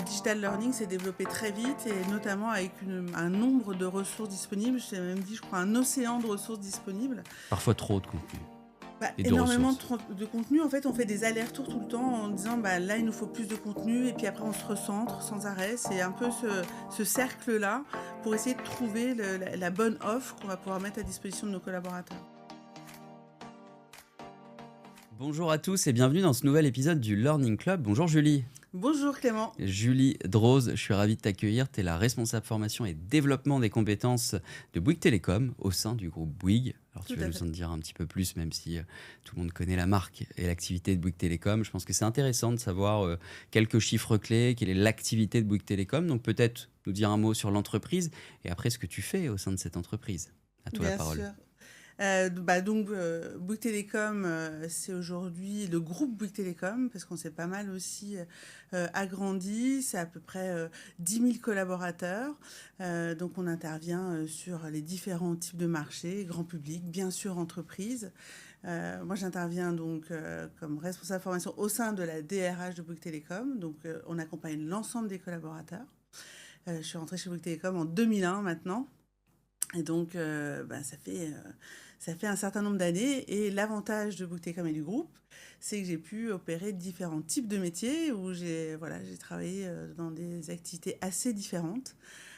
digital learning s'est développé très vite et notamment avec un nombre de ressources disponibles. Je t'ai même dit, je crois, un océan de ressources disponibles. Parfois trop de contenu. Et de Énormément ressources. de contenu. En fait, on fait des allers-retours tout le temps en disant là, il nous faut plus de contenu et puis après, on se recentre sans arrêt. C'est un peu ce cercle-là pour essayer de trouver la bonne offre qu'on va pouvoir mettre à disposition de nos collaborateurs. Bonjour à tous et bienvenue dans ce nouvel épisode du Learning Club. Bonjour Julie. Bonjour Clément. Julie Droz, je suis ravi de t'accueillir. Tu es la responsable formation et développement des compétences de Bouygues Télécom au sein du groupe Bouygues. Alors tu vas nous en dire un petit peu plus, même si tout le monde connaît la marque et l'activité de Bouygues Télécom. Je pense que c'est intéressant de savoir quelques chiffres clés, quelle est l'activité de Bouygues Télécom. Donc peut-être nous dire un mot sur l'entreprise et après ce que tu fais au sein de cette entreprise. À toi la parole. Bien sûr. Bouygues Télécom, c'est aujourd'hui le groupe Bouygues Télécom, parce qu'on s'est pas mal aussi agrandi. C'est à peu près 10 000 collaborateurs. Donc on intervient sur les différents types de marchés, grand public, bien sûr entreprise. Moi j'interviens donc comme responsable formation au sein de la DRH de Bouygues Télécom. Donc on accompagne l'ensemble des collaborateurs. Je suis rentrée chez Bouygues Télécom en 2001 maintenant. Et donc, ça fait un certain nombre d'années. Et l'avantage de Bouygues Télécom et du groupe, c'est que j'ai pu opérer différents types de métiers où j'ai travaillé dans des activités assez différentes,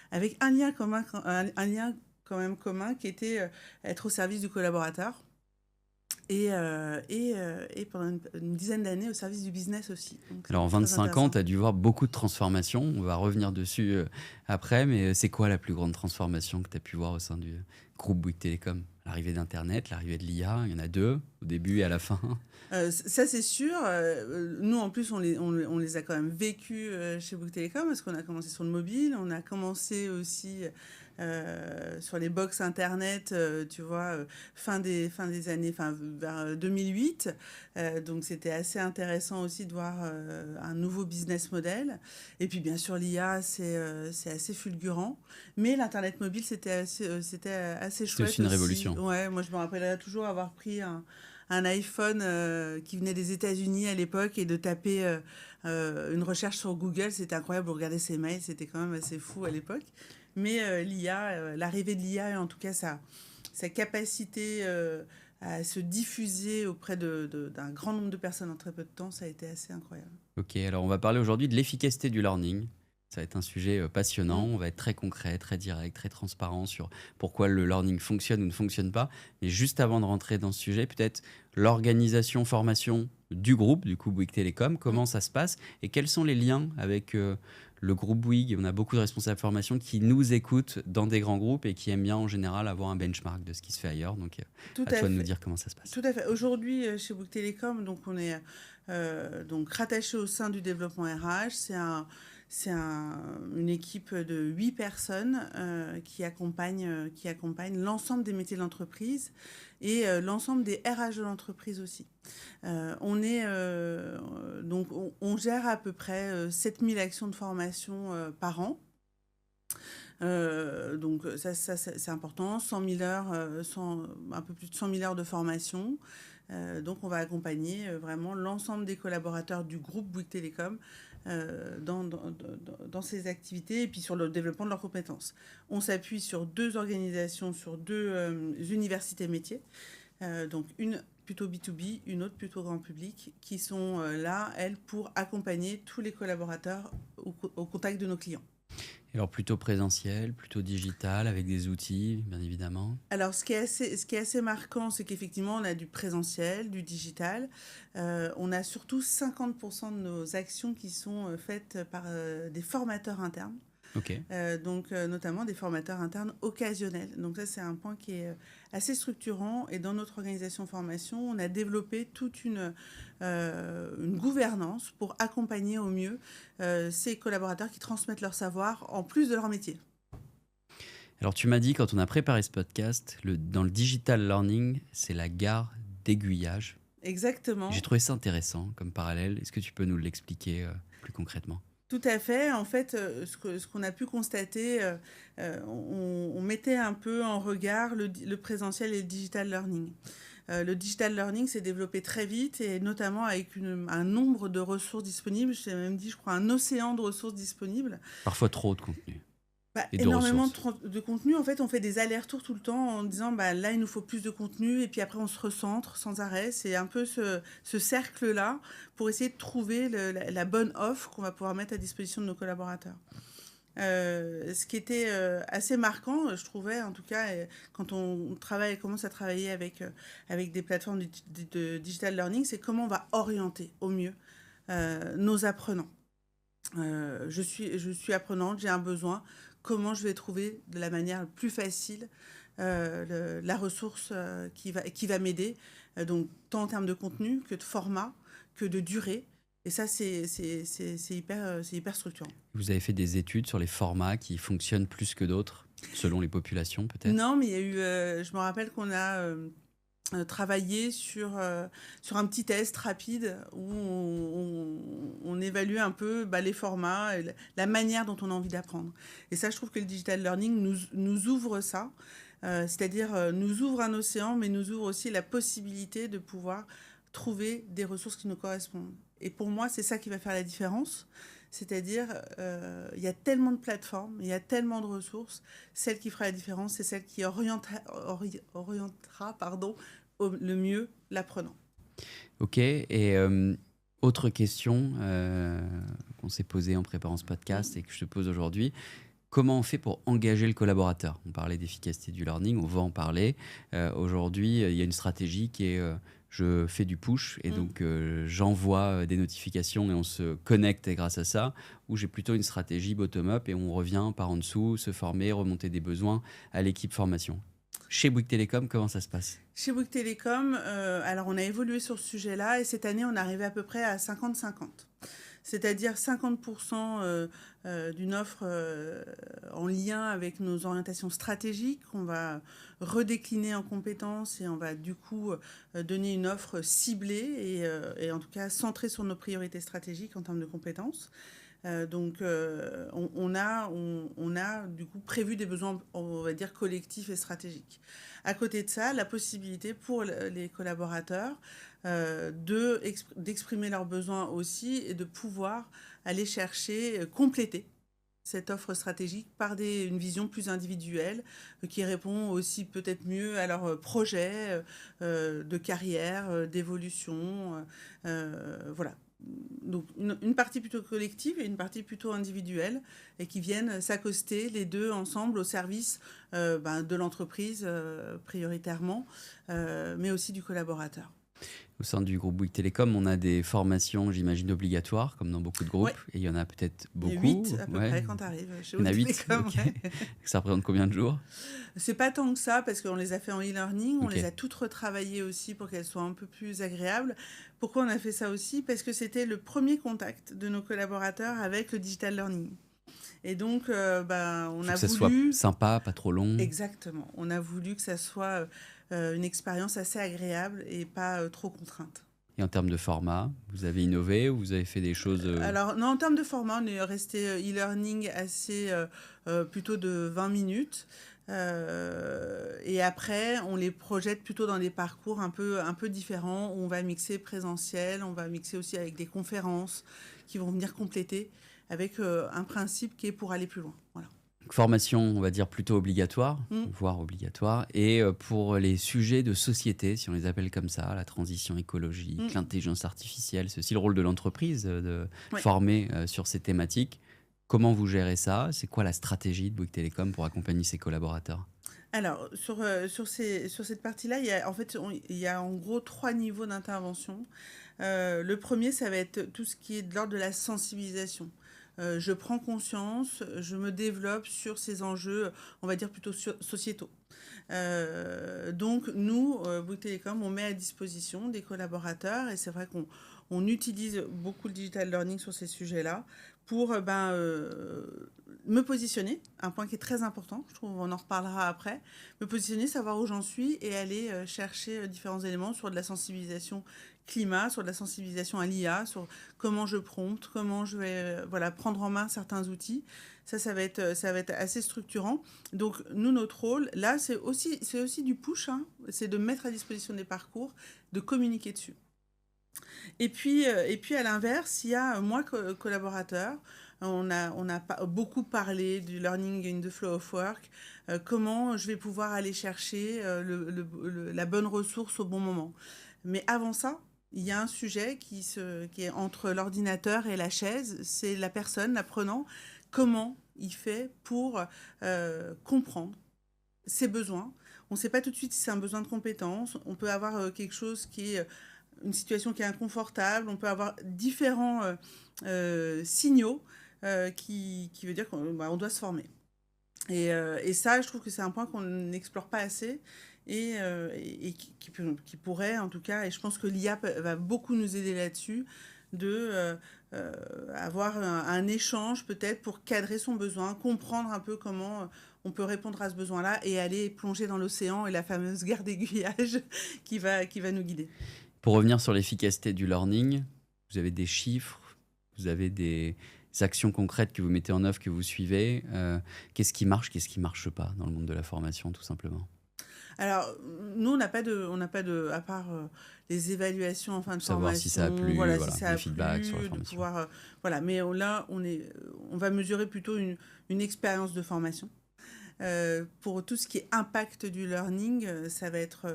avec un lien quand même commun qui était être au service du collaborateur. Et pendant une dizaine d'années au service du business aussi. Donc, alors en 25 ans, tu as dû voir beaucoup de transformations. On va revenir dessus après, mais c'est quoi la plus grande transformation que tu as pu voir au sein du groupe Bouygues Télécom ? L'arrivée d'Internet, l'arrivée de l'IA, il y en a deux, au début et à la fin. Ça, c'est sûr. Nous, en plus, on les a quand même vécus chez Bouygues Télécom parce qu'on a commencé sur le mobile. On a commencé aussi sur les box Internet, tu vois, fin des années, vers 2008. Donc, c'était assez intéressant aussi de voir un nouveau business model. Et puis, bien sûr, l'IA, c'est assez fulgurant. Mais l'Internet mobile, c'était assez chouette. C'était aussi une révolution. Ouais, moi, je me rappellerai toujours avoir pris un iPhone qui venait des États-Unis à l'époque et de taper une recherche sur Google. C'était incroyable de regarder ses mails. C'était quand même assez fou à l'époque. Mais l'IA, l'arrivée de l'IA, et en tout cas sa capacité à se diffuser auprès d'un grand nombre de personnes en très peu de temps, ça a été assez incroyable. Ok, alors on va parler aujourd'hui de l'efficacité du learning. Ça va être un sujet passionnant, on va être très concret, très direct, très transparent sur pourquoi le learning fonctionne ou ne fonctionne pas. Mais juste avant de rentrer dans ce sujet, peut-être l'organisation, formation du groupe, du coup Bouygues Télécom, comment ça se passe et quels sont les liens avec le groupe Bouygues. On a beaucoup de responsables formation qui nous écoutent dans des grands groupes et qui aiment bien en général avoir un benchmark de ce qui se fait ailleurs. Donc à toi de nous dire comment ça se passe. Tout à fait. Aujourd'hui, chez Bouygues Télécom, donc on est donc rattaché au sein du développement RH. C'est une équipe de 8 personnes qui accompagne l'ensemble des métiers de l'entreprise et l'ensemble des RH de l'entreprise aussi. On gère à peu près 7000 actions de formation par an. Donc ça c'est important, 100 000 heures, un peu plus de 100 000 heures de formation. Donc on va accompagner vraiment l'ensemble des collaborateurs du groupe Bouygues Télécom dans ces activités et puis sur le développement de leurs compétences. On s'appuie sur 2 organisations, sur 2 universités métiers, donc une plutôt B2B, une autre plutôt grand public, qui sont là, elles, pour accompagner tous les collaborateurs au contact de nos clients. Alors plutôt présentiel, plutôt digital, avec des outils, bien évidemment. Alors, ce qui est assez marquant, c'est qu'effectivement, on a du présentiel, du digital. On a surtout 50% de nos actions qui sont faites par des formateurs internes. Okay. Donc, notamment des formateurs internes occasionnels. Donc ça, c'est un point qui est assez structurant. Et dans notre organisation formation, on a développé toute une gouvernance pour accompagner au mieux ces collaborateurs qui transmettent leur savoir en plus de leur métier. Alors tu m'as dit, quand on a préparé ce podcast, dans le digital learning, c'est la gare d'aiguillage. Exactement. J'ai trouvé ça intéressant comme parallèle. Est-ce que tu peux nous l'expliquer plus concrètement ? Tout à fait. En fait, ce qu'on a pu constater, on mettait un peu en regard le présentiel et le digital learning. le digital learning s'est développé très vite et notamment avec un nombre de ressources disponibles. J'ai même dit, je crois, un océan de ressources disponibles. Parfois trop de contenu et de Énormément ressources. de contenu. En fait, on fait des allers-retours tout le temps en disant là, il nous faut plus de contenu et puis après, on se recentre sans arrêt. C'est un peu ce cercle-là pour essayer de trouver la bonne offre qu'on va pouvoir mettre à disposition de nos collaborateurs. Ce qui était assez marquant, je trouvais, en tout cas, quand on commence à travailler avec des plateformes de digital learning, c'est comment on va orienter au mieux nos apprenants. Je suis apprenante, j'ai un besoin. Comment je vais trouver de la manière la plus facile la ressource qui va m'aider, donc tant en termes de contenu que de format, que de durée. Et ça, c'est hyper structurant. Vous avez fait des études sur les formats qui fonctionnent plus que d'autres, selon les populations peut-être? Non, mais il y a eu, je me rappelle qu'on a travaillé sur un petit test rapide où on évalue un peu les formats, et la manière dont on a envie d'apprendre. Et ça, je trouve que le digital learning nous ouvre ça, c'est-à-dire nous ouvre un océan, mais nous ouvre aussi la possibilité de pouvoir trouver des ressources qui nous correspondent. Et pour moi, c'est ça qui va faire la différence. C'est-à-dire, il y a tellement de plateformes, il y a tellement de ressources. Celle qui fera la différence, c'est celle qui orientera le mieux l'apprenant. Ok, et autre question qu'on s'est posée en préparant ce podcast et que je te pose aujourd'hui. Comment on fait pour engager le collaborateur? On parlait d'efficacité du learning, on va en parler. Aujourd'hui, il y a une stratégie qui est je fais du push et donc j'envoie des notifications et on se connecte grâce à ça, ou j'ai plutôt une stratégie bottom-up et on revient par en dessous, se former, remonter des besoins à l'équipe formation. Chez Bouygues Telecom, comment ça se passe? Chez Bouygues Telecom, alors on a évolué sur ce sujet-là et cette année, on est arrivé à peu près à 50-50. C'est-à-dire 50% d'une offre en lien avec nos orientations stratégiques qu'on va redécliner en compétences et on va du coup donner une offre ciblée et en tout cas centrée sur nos priorités stratégiques en termes de compétences. Donc on a du coup prévu des besoins, on va dire, collectifs et stratégiques. À côté de ça, la possibilité pour les collaborateurs d'exprimer leurs besoins aussi et de pouvoir aller chercher, compléter cette offre stratégique par une vision plus individuelle qui répond aussi peut-être mieux à leurs projets de carrière, d'évolution. Voilà. Donc une partie plutôt collective et une partie plutôt individuelle et qui viennent s'accoster les deux ensemble au service de l'entreprise prioritairement, mais aussi du collaborateur. Au sein du groupe Bouygues Télécom, on a des formations, j'imagine, obligatoires, comme dans beaucoup de groupes. Ouais. Et il y en a peut-être beaucoup. 8 à peu près quand tu arrives chez Il y en a Bouygues 8, Télécom. ok. Ouais. Ça représente combien de jours? C'est pas tant que ça parce qu'on les a fait en e-learning, on Ok. les a toutes retravaillées aussi pour qu'elles soient un peu plus agréables. Pourquoi on a fait ça aussi? Parce que c'était le premier contact de nos collaborateurs avec le digital learning. Et donc, on Faut a que ça soit voulu... sympa, pas trop long. Exactement. On a voulu que ça soit une expérience assez agréable et pas trop contrainte. Et en termes de format, vous avez innové ou vous avez fait des choses... Alors, non, en termes de format, on est resté e-learning assez plutôt de 20 minutes. Et après, on les projette plutôt dans des parcours un peu différents où on va mixer présentiel, on va mixer aussi avec des conférences qui vont venir compléter avec un principe qui est pour aller plus loin. Voilà. Formation, on va dire plutôt obligatoire, Mm. voire obligatoire. Et pour les sujets de société, si on les appelle comme ça, la transition écologique, l'intelligence artificielle, c'est aussi le rôle de l'entreprise de Ouais. former sur ces thématiques. Comment vous gérez ça? C'est quoi la stratégie de Bouygues Télécom pour accompagner ses collaborateurs? Alors, sur cette partie-là, il y a en gros 3 niveaux d'intervention. Le premier, ça va être tout ce qui est de l'ordre de la sensibilisation. Je prends conscience, je me développe sur ces enjeux, on va dire plutôt sociétaux. Donc, nous, Bouygues Télécom, on met à disposition des collaborateurs et c'est vrai qu'on utilise beaucoup le digital learning sur ces sujets-là pour me positionner, un point qui est très important, je trouve, on en reparlera après, me positionner, savoir où j'en suis et aller chercher différents éléments sur de la sensibilisation climat, sur de la sensibilisation à l'IA, sur comment je prompte, comment je vais prendre en main certains outils. Ça va être assez structurant. Donc, nous, notre rôle, là, c'est aussi du push, hein, c'est de mettre à disposition des parcours, de communiquer dessus. Et puis à l'inverse, il y a moi, collaborateur, on a beaucoup parlé du learning in the flow of work, comment je vais pouvoir aller chercher la bonne ressource au bon moment. Mais avant ça, il y a un sujet qui est entre l'ordinateur et la chaise, c'est la personne, l'apprenant, comment il fait pour comprendre ses besoins. On ne sait pas tout de suite si c'est un besoin de compétence, on peut avoir quelque chose qui est une situation qui est inconfortable, on peut avoir différents signaux qui veut dire qu'on doit se former. Et ça, je trouve que c'est un point qu'on n'explore pas assez et qui pourrait, en tout cas, et je pense que l'IA va beaucoup nous aider là-dessus, de avoir un échange peut-être pour cadrer son besoin, comprendre un peu comment on peut répondre à ce besoin-là et aller plonger dans l'océan et la fameuse guerre d'aiguillage qui va nous guider. Pour revenir sur l'efficacité du learning, vous avez des chiffres, vous avez des actions concrètes que vous mettez en œuvre, que vous suivez. Qu'est-ce qui marche pas dans le monde de la formation, tout simplement? Alors, nous, on n'a pas de, à part les évaluations en fin de Savoir formation, si ça a plu, si ça a le feedback plu, sur la de formation. pouvoir, mais là, on va mesurer plutôt une expérience de formation. Pour tout ce qui est impact du learning, ça va être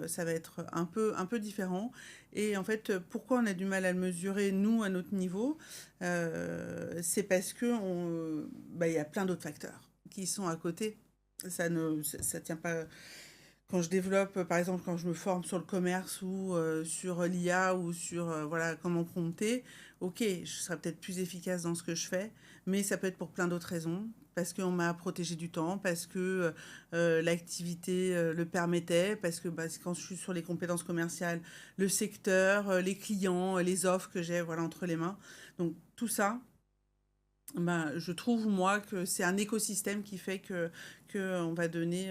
un peu différent. Et en fait, pourquoi on a du mal à le mesurer, nous, à notre niveau, c'est parce que y a plein d'autres facteurs qui sont à côté. Ça tient pas. Quand je développe, par exemple, quand je me forme sur le commerce ou sur l'IA ou sur comment prompter, ok, je serai peut-être plus efficace dans ce que je fais, mais ça peut être pour plein d'autres raisons. Parce qu'on m'a protégé du temps, parce que l'activité le permettait, parce que quand je suis sur les compétences commerciales, le secteur, les clients, les offres que j'ai entre les mains. Donc tout ça, je trouve, moi, que c'est un écosystème qui fait que on va donner,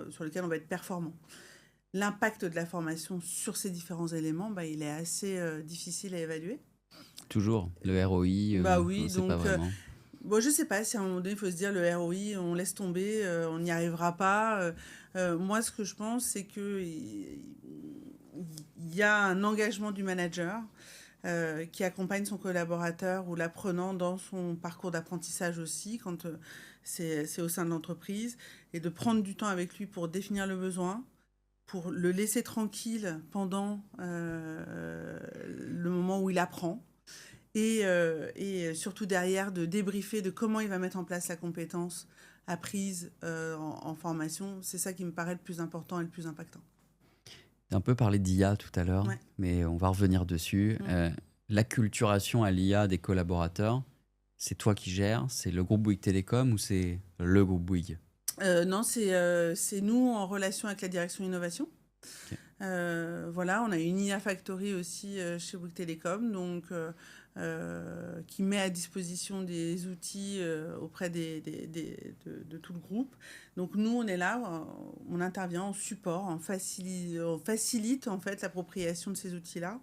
sur lequel on va être performant. L'impact de la formation sur ces différents éléments, il est assez difficile à évaluer. Toujours le ROI, Oui, on ne sait donc pas vraiment. je sais pas si à un moment donné il faut se dire le ROI, on laisse tomber, on n'y arrivera pas. Moi, ce que je pense, c'est que il y a un engagement du manager qui accompagne son collaborateur ou l'apprenant dans son parcours d'apprentissage aussi, quand c'est au sein de l'entreprise, et de prendre du temps avec lui pour définir le besoin, pour le laisser tranquille pendant le moment où il apprend, et surtout derrière de débriefer de comment il va mettre en place la compétence apprise en formation. C'est ça qui me paraît le plus important et le plus impactant. Tu as un peu parlé d'IA tout à l'heure, mais on va revenir dessus. L'acculturation à l'IA des collaborateurs, c'est toi qui gères, c'est le groupe Bouygues Télécom ou c'est le groupe Bouygues? Non, c'est nous en relation avec la direction innovation. Okay. On a une IA Factory aussi chez Bouygues Télécom, donc qui met à disposition des outils auprès de tout le groupe. Donc nous, on est là, on intervient en support, on facilite en fait l'appropriation de ces outils-là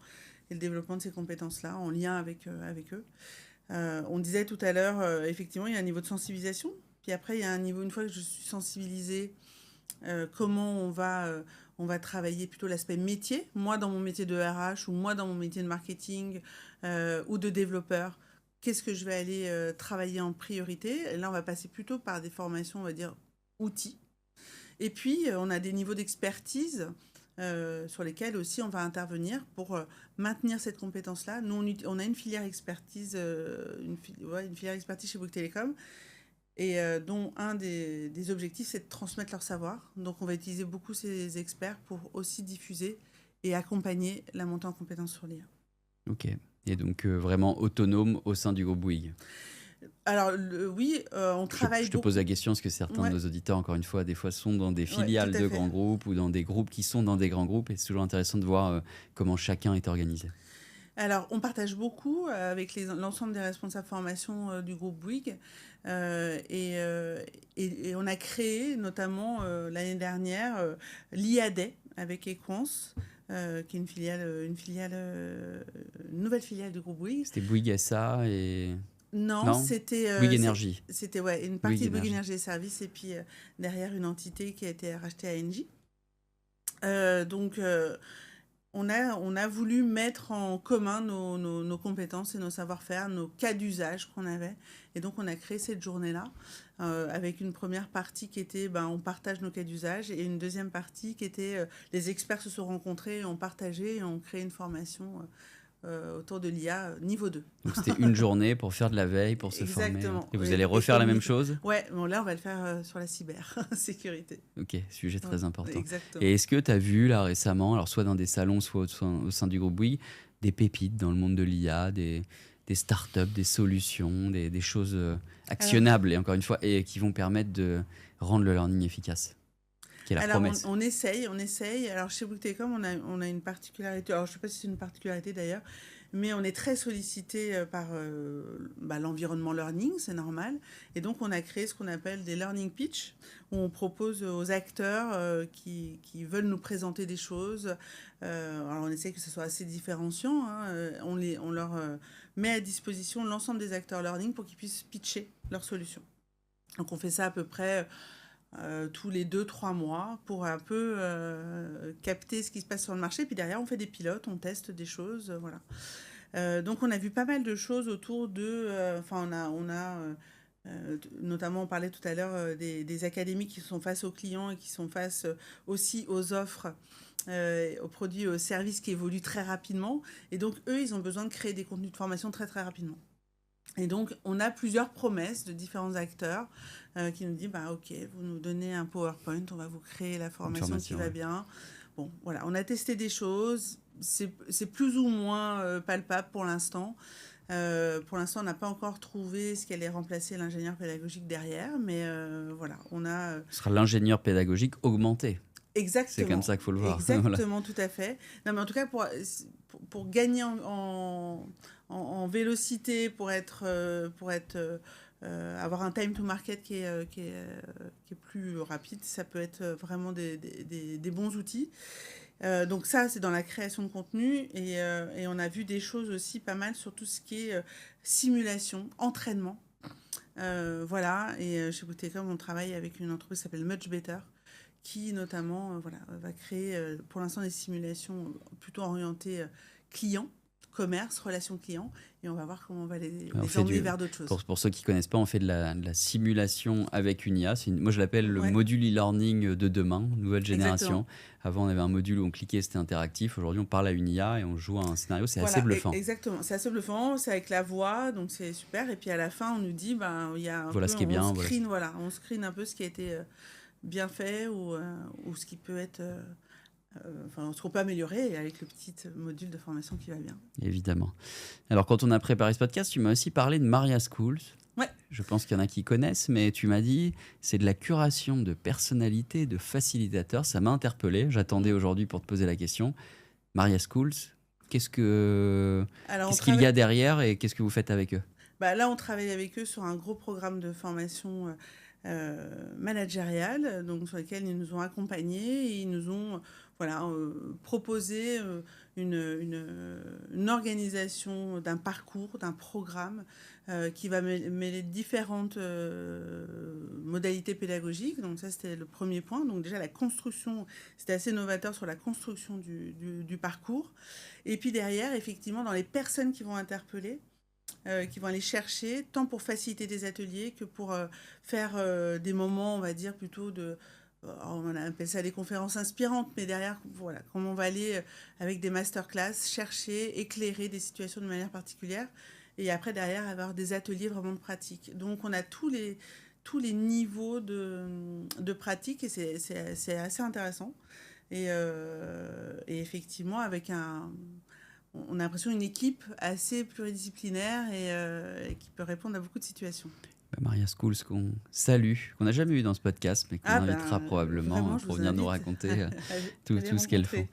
et le développement de ces compétences-là en lien avec eux. On disait tout à l'heure, effectivement, il y a un niveau de sensibilisation. Puis après, il y a un niveau, une fois que je suis sensibilisée, comment on va travailler plutôt l'aspect métier. Moi, dans mon métier de RH ou moi, dans mon métier de marketing ou de développeur, qu'est-ce que je vais aller travailler en priorité? Et là, on va passer plutôt par des formations, on va dire, outils. Et puis, on a des niveaux d'expertise sur lesquels aussi on va intervenir pour maintenir cette compétence-là. Nous, on a une filière expertise, une filière expertise chez Bouygues Télécom, et dont un des objectifs, c'est de transmettre leur savoir. Donc, on va utiliser beaucoup ces experts pour aussi diffuser et accompagner la montée en compétences sur l'IA. Ok. Et donc, vraiment autonome au sein du groupe Bouygues? Alors, oui, on travaille Je te pose la question parce que certains de nos auditeurs, encore une fois, des fois sont dans des filiales de grands groupes ou dans des groupes qui sont dans des grands groupes. Et c'est toujours intéressant de voir comment chacun est organisé. Alors, on partage beaucoup avec l'ensemble des responsables formation du groupe Bouygues. Et on a créé, notamment l'année dernière, l'IADEI avec Equance, qui est une nouvelle filiale du groupe Bouygues. C'était Bouygues SA et... Non, Non, Bouygues Énergie. c'était ouais, une partie de Bouygues Énergie et Services, et puis derrière une entité qui a été rachetée à Engie. Donc, on a voulu mettre en commun nos compétences et nos savoir-faire, nos cas d'usage qu'on avait. Et donc, on a créé cette journée-là avec une première partie qui était on partage nos cas d'usage, et une deuxième partie qui était les experts se sont rencontrés, ont partagé et ont créé une formation autour de l'IA niveau 2. Donc, c'était une journée pour faire de la veille, pour se Exactement. former. Et vous allez refaire la même chose? Ouais, bon, là, on va le faire sur la cybersécurité. Ok, sujet très important. Exactement. Et est-ce que tu as vu là récemment, alors soit dans des salons, soit au sein du groupe Bouygues, des pépites dans le monde de l'IA, des startups, des solutions, des choses actionnables, et encore une fois, et qui vont permettre de rendre le learning efficace? Qui est la promesse. On essaye. Alors, chez Bouygues Telecom, on a une particularité. Alors, je ne sais pas si c'est une particularité d'ailleurs, mais on est très sollicité par l'environnement learning, c'est normal. Et donc, on a créé ce qu'on appelle des learning pitch, où on propose aux acteurs qui veulent nous présenter des choses. Alors, on essaie que ce soit assez différenciant. On leur met à disposition l'ensemble des acteurs learning pour qu'ils puissent pitcher leurs solutions. Donc, on fait ça à peu près tous les 2-3 mois pour un peu capter ce qui se passe sur le marché. Puis derrière, on fait des pilotes, on teste des choses, voilà. Donc, on a vu pas mal de choses autour de... notamment, on parlait tout à l'heure des académies qui sont face aux clients et qui sont face aussi aux offres, aux produits, aux services qui évoluent très rapidement. Et donc, eux, ils ont besoin de créer des contenus de formation très, très rapidement. Et donc, on a plusieurs promesses de différents acteurs qui nous disent, OK, vous nous donnez un PowerPoint, on va vous créer la formation qui va bien. Bon, voilà, on a testé des choses. C'est plus ou moins palpable pour l'instant. Pour l'instant, on n'a pas encore trouvé ce qui allait remplacer l'ingénieur pédagogique derrière, mais voilà, on a... Ce sera l'ingénieur pédagogique augmenté. Exactement. C'est comme ça qu'il faut le voir. Exactement, voilà. Tout à fait. Non, mais en tout cas, pour gagner en vélocité, pour avoir un time to market qui est plus rapide, ça peut être vraiment des bons outils. Donc ça, c'est dans la création de contenu, et on a vu des choses aussi pas mal sur tout ce qui est simulation, entraînement. Voilà, et chez Bouygues Telecom, on travaille avec une entreprise qui s'appelle Much Better, qui notamment va créer pour l'instant des simulations plutôt orientées client, commerce, relation client, et on va voir comment on va les emmener vers d'autres choses. Pour ceux qui ne connaissent pas, on fait de la simulation avec une IA. Moi, je l'appelle le module e-learning de demain, nouvelle génération. Exactement. Avant, on avait un module où on cliquait, c'était interactif. Aujourd'hui, on parle à une IA et on joue à un scénario. C'est assez bluffant. Exactement, c'est assez bluffant. C'est avec la voix, donc c'est super. Et puis à la fin, on nous dit, il y a un voilà peu, ce qui est bien. On screen un peu ce qui a été bien fait ou ce qui peut être... ce qu'on peut améliorer avec le petit module de formation qui va bien. Évidemment. Alors, quand on a préparé ce podcast, tu m'as aussi parlé de Maria Schools. Ouais. Je pense qu'il y en a qui connaissent, mais tu m'as dit c'est de la curation de personnalité, de facilitateur. Ça m'a interpellé. J'attendais aujourd'hui pour te poser la question. Maria Schools, qu'est-ce qu'il y a derrière et qu'est-ce que vous faites avec eux? Là, on travaille avec eux sur un gros programme de formation managériale, donc sur lequel ils nous ont accompagnés et ils nous ont proposé une organisation d'un parcours, d'un programme qui va mêler différentes modalités pédagogiques. Donc ça, c'était le premier point. Donc déjà, la construction, c'était assez novateur sur la construction du parcours. Et puis derrière, effectivement, dans les personnes qui vont interpeller, qui vont aller chercher, tant pour faciliter des ateliers que pour faire des moments, on va dire, plutôt on appelle ça des conférences inspirantes, mais derrière, voilà, comment on va aller avec des masterclass, chercher, éclairer des situations de manière particulière, et après, derrière, avoir des ateliers vraiment de pratique. Donc, on a tous les niveaux de pratique, et c'est assez intéressant. Et effectivement, on a l'impression d'une équipe assez pluridisciplinaire et qui peut répondre à beaucoup de situations. Maria Schools, qu'on salue, qu'on n'a jamais eu dans ce podcast, mais qu'on invitera probablement pour venir nous raconter tout ce qu'elles font.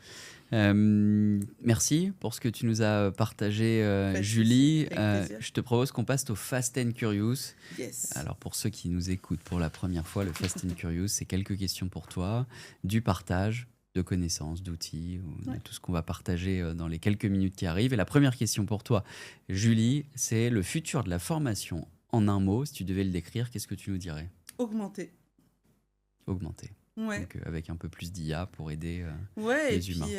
Merci pour ce que tu nous as partagé, Pas de souci, Julie. avec plaisir. Je te propose qu'on passe au Fast and Curious. Yes. Alors pour ceux qui nous écoutent pour la première fois, le Fast and Curious, c'est quelques questions pour toi, du partage de connaissances, d'outils, ou de Ouais. tout ce qu'on va partager dans les quelques minutes qui arrivent. Et la première question pour toi, Julie, c'est le futur de la formation en un mot. Si tu devais le décrire, qu'est-ce que tu nous dirais? Augmenter. Augmenter. Ouais. Donc avec un peu plus d'IA pour aider Ouais, et les humains. puis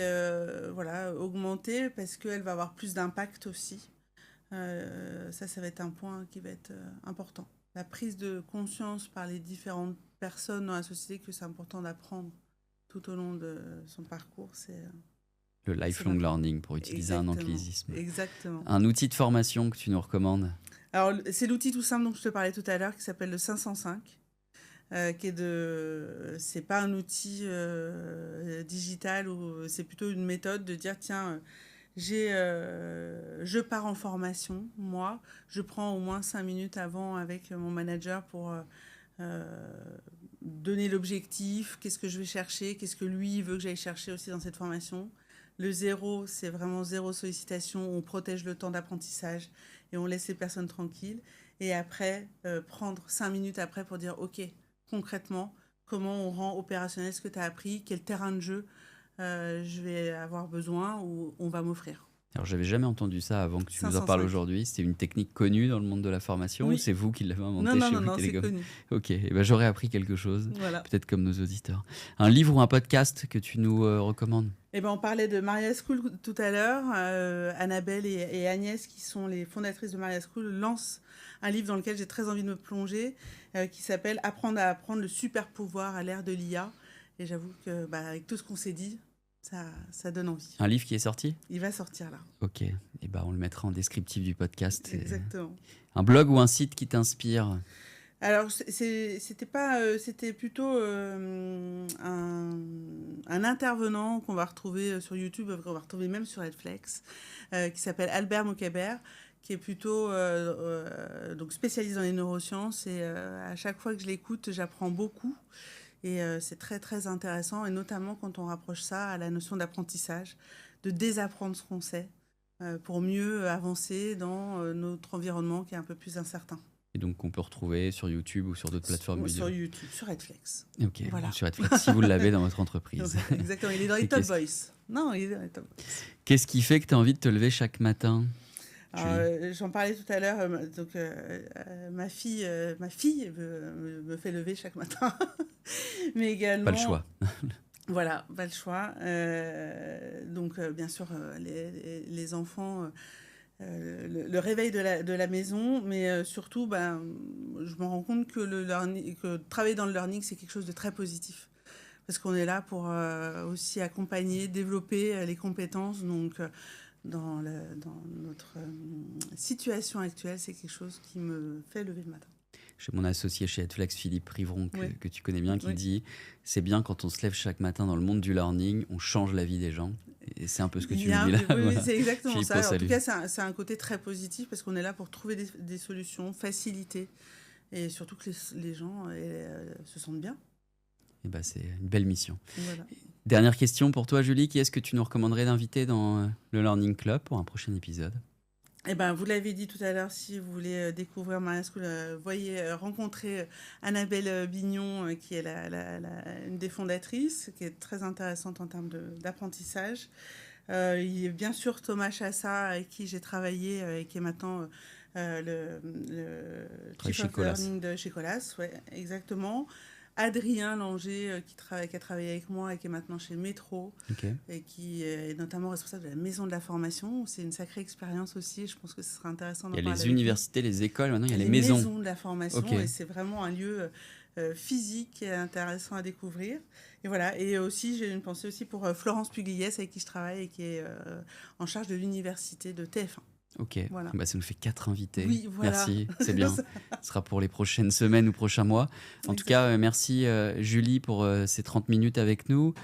voilà, augmenter parce qu'elle va avoir plus d'impact aussi. Ça va être un point qui va être important. La prise de conscience par les différentes personnes dans la société que c'est important d'apprendre tout au long de son parcours, c'est Le lifelong maintenant. learning, pour utiliser un Exactement. anglicisme. Exactement. Un outil de formation que tu nous recommandes? Alors, c'est l'outil tout simple dont je te parlais tout à l'heure qui s'appelle le 505. C'est pas un outil digital, ou c'est plutôt une méthode de dire tiens, je pars en formation, moi, je prends au moins 5 minutes avant avec mon manager pour donner l'objectif, qu'est-ce que je vais chercher, qu'est-ce que lui veut que j'aille chercher aussi dans cette formation. Le 0, c'est vraiment 0 sollicitation, on protège le temps d'apprentissage et on laisse les personnes tranquilles. Et après, prendre 5 minutes après pour dire ok, concrètement, comment on rend opérationnel ce que tu as appris, quel terrain de jeu je vais avoir besoin ou on va m'offrir. Alors, j'avais jamais entendu ça avant que tu nous en parles 505. aujourd'hui. C'est une technique connue dans le monde de la formation ou Oui. c'est vous qui l'avez Non, inventée non, chez non, non, Bouygues c'est Télécom? connu. Ok, eh ben, j'aurais appris quelque chose, Voilà. peut-être comme nos auditeurs. Un livre ou un podcast que tu nous recommandes? Eh ben, on parlait de Maria School tout à l'heure. Annabelle et Agnès, qui sont les fondatrices de Maria School, lancent un livre dans lequel j'ai très envie de me plonger, qui s'appelle Apprendre à apprendre, le super pouvoir à l'ère de l'IA. Et j'avoue que, avec tout ce qu'on s'est dit, ça donne envie. Un livre qui est sorti? Il va sortir là. Ok, et ben, on le mettra en descriptif du podcast. Exactement. Un blog ou un site qui t'inspire? Alors, c'était pas, c'était plutôt un intervenant qu'on va retrouver sur YouTube, qu'on va retrouver même sur Netflix, qui s'appelle Albert Moukébert, qui est plutôt donc spécialiste dans les neurosciences. Et à chaque fois que je l'écoute, j'apprends beaucoup. Et c'est très, très intéressant, et notamment quand on rapproche ça à la notion d'apprentissage, de désapprendre ce qu'on sait pour mieux avancer dans notre environnement qui est un peu plus incertain. Et donc qu'on peut retrouver sur YouTube ou sur d'autres plateformes vidéo? Sur YouTube, sur Netflix. Ok, Voilà. sur Netflix, si vous l'avez dans votre entreprise. Exactement, il est dans les Et Top qu'est-ce- Boys. Non, il est dans les Top Boys. Qu'est-ce qui fait que tu as envie de te lever chaque matin? Alors, j'en parlais tout à l'heure, donc ma fille me fait lever chaque matin, mais également... Pas le choix. Voilà, pas le choix. Donc, bien sûr, les enfants, le réveil de la maison, mais surtout, je me rends compte que travailler dans le learning, c'est quelque chose de très positif. Parce qu'on est là pour aussi accompagner, développer les compétences. Donc, dans notre situation actuelle, c'est quelque chose qui me fait lever le matin. J'ai mon associé chez Netflix, Philippe Rivron, Oui. que tu connais bien, qui Oui. dit c'est bien quand on se lève chaque matin dans le monde du learning, on change la vie des gens. Et c'est un peu ce que tu nous dis là. Oui, Voilà. c'est exactement Philippe, ça. En salut. tout cas, c'est un côté très positif parce qu'on est là pour trouver des solutions, faciliter, et surtout que les gens se sentent bien. Et ben, c'est une belle mission. Voilà. Dernière question pour toi, Julie. Qui est-ce que tu nous recommanderais d'inviter dans le Learning Club pour un prochain épisode? Eh ben, vous l'avez dit tout à l'heure, si vous voulez découvrir Maria School, rencontrer Annabelle Bignon, qui est une des fondatrices, qui est très intéressante en termes d'apprentissage. Il y a bien sûr Thomas Chassa, avec qui j'ai travaillé et qui est maintenant le Chief of Learning de chez Colas. Ouais, exactement. Adrien Langer, qui a travaillé avec moi et qui est maintenant chez Métro, Okay. et qui est notamment responsable de la maison de la formation. C'est une sacrée expérience aussi, je pense que ce sera intéressant d'en parler. Il y a les universités, les écoles, maintenant il y a les maisons. maisons De la formation, Okay. et c'est vraiment un lieu physique et intéressant à découvrir. Et voilà, et aussi j'ai une pensée aussi pour Florence Pugliès, avec qui je travaille et qui est en charge de l'université de TF1. Ok, Voilà. bah, ça nous fait 4 invités. Oui, voilà. Merci, c'est bien. Ce sera pour les prochaines semaines ou prochains mois. En tout cas, merci Julie pour ces 30 minutes avec nous.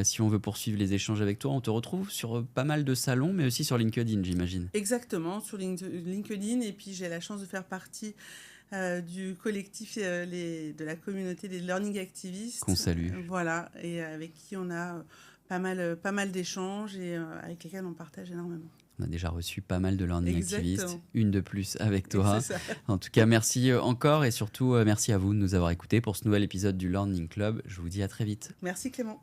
Si on veut poursuivre les échanges avec toi, on te retrouve sur pas mal de salons, mais aussi sur LinkedIn, j'imagine. Exactement, sur LinkedIn. Et puis j'ai la chance de faire partie du collectif de la communauté des Learning Activists. Qu'on salue. Voilà, et avec qui on a pas mal d'échanges et avec lesquels on partage énormément. On a déjà reçu pas mal de learning Exactement. activistes, une de plus avec toi. C'est ça. En tout cas, merci encore et surtout merci à vous de nous avoir écoutés pour ce nouvel épisode du Learning Club. Je vous dis à très vite. Merci Clément.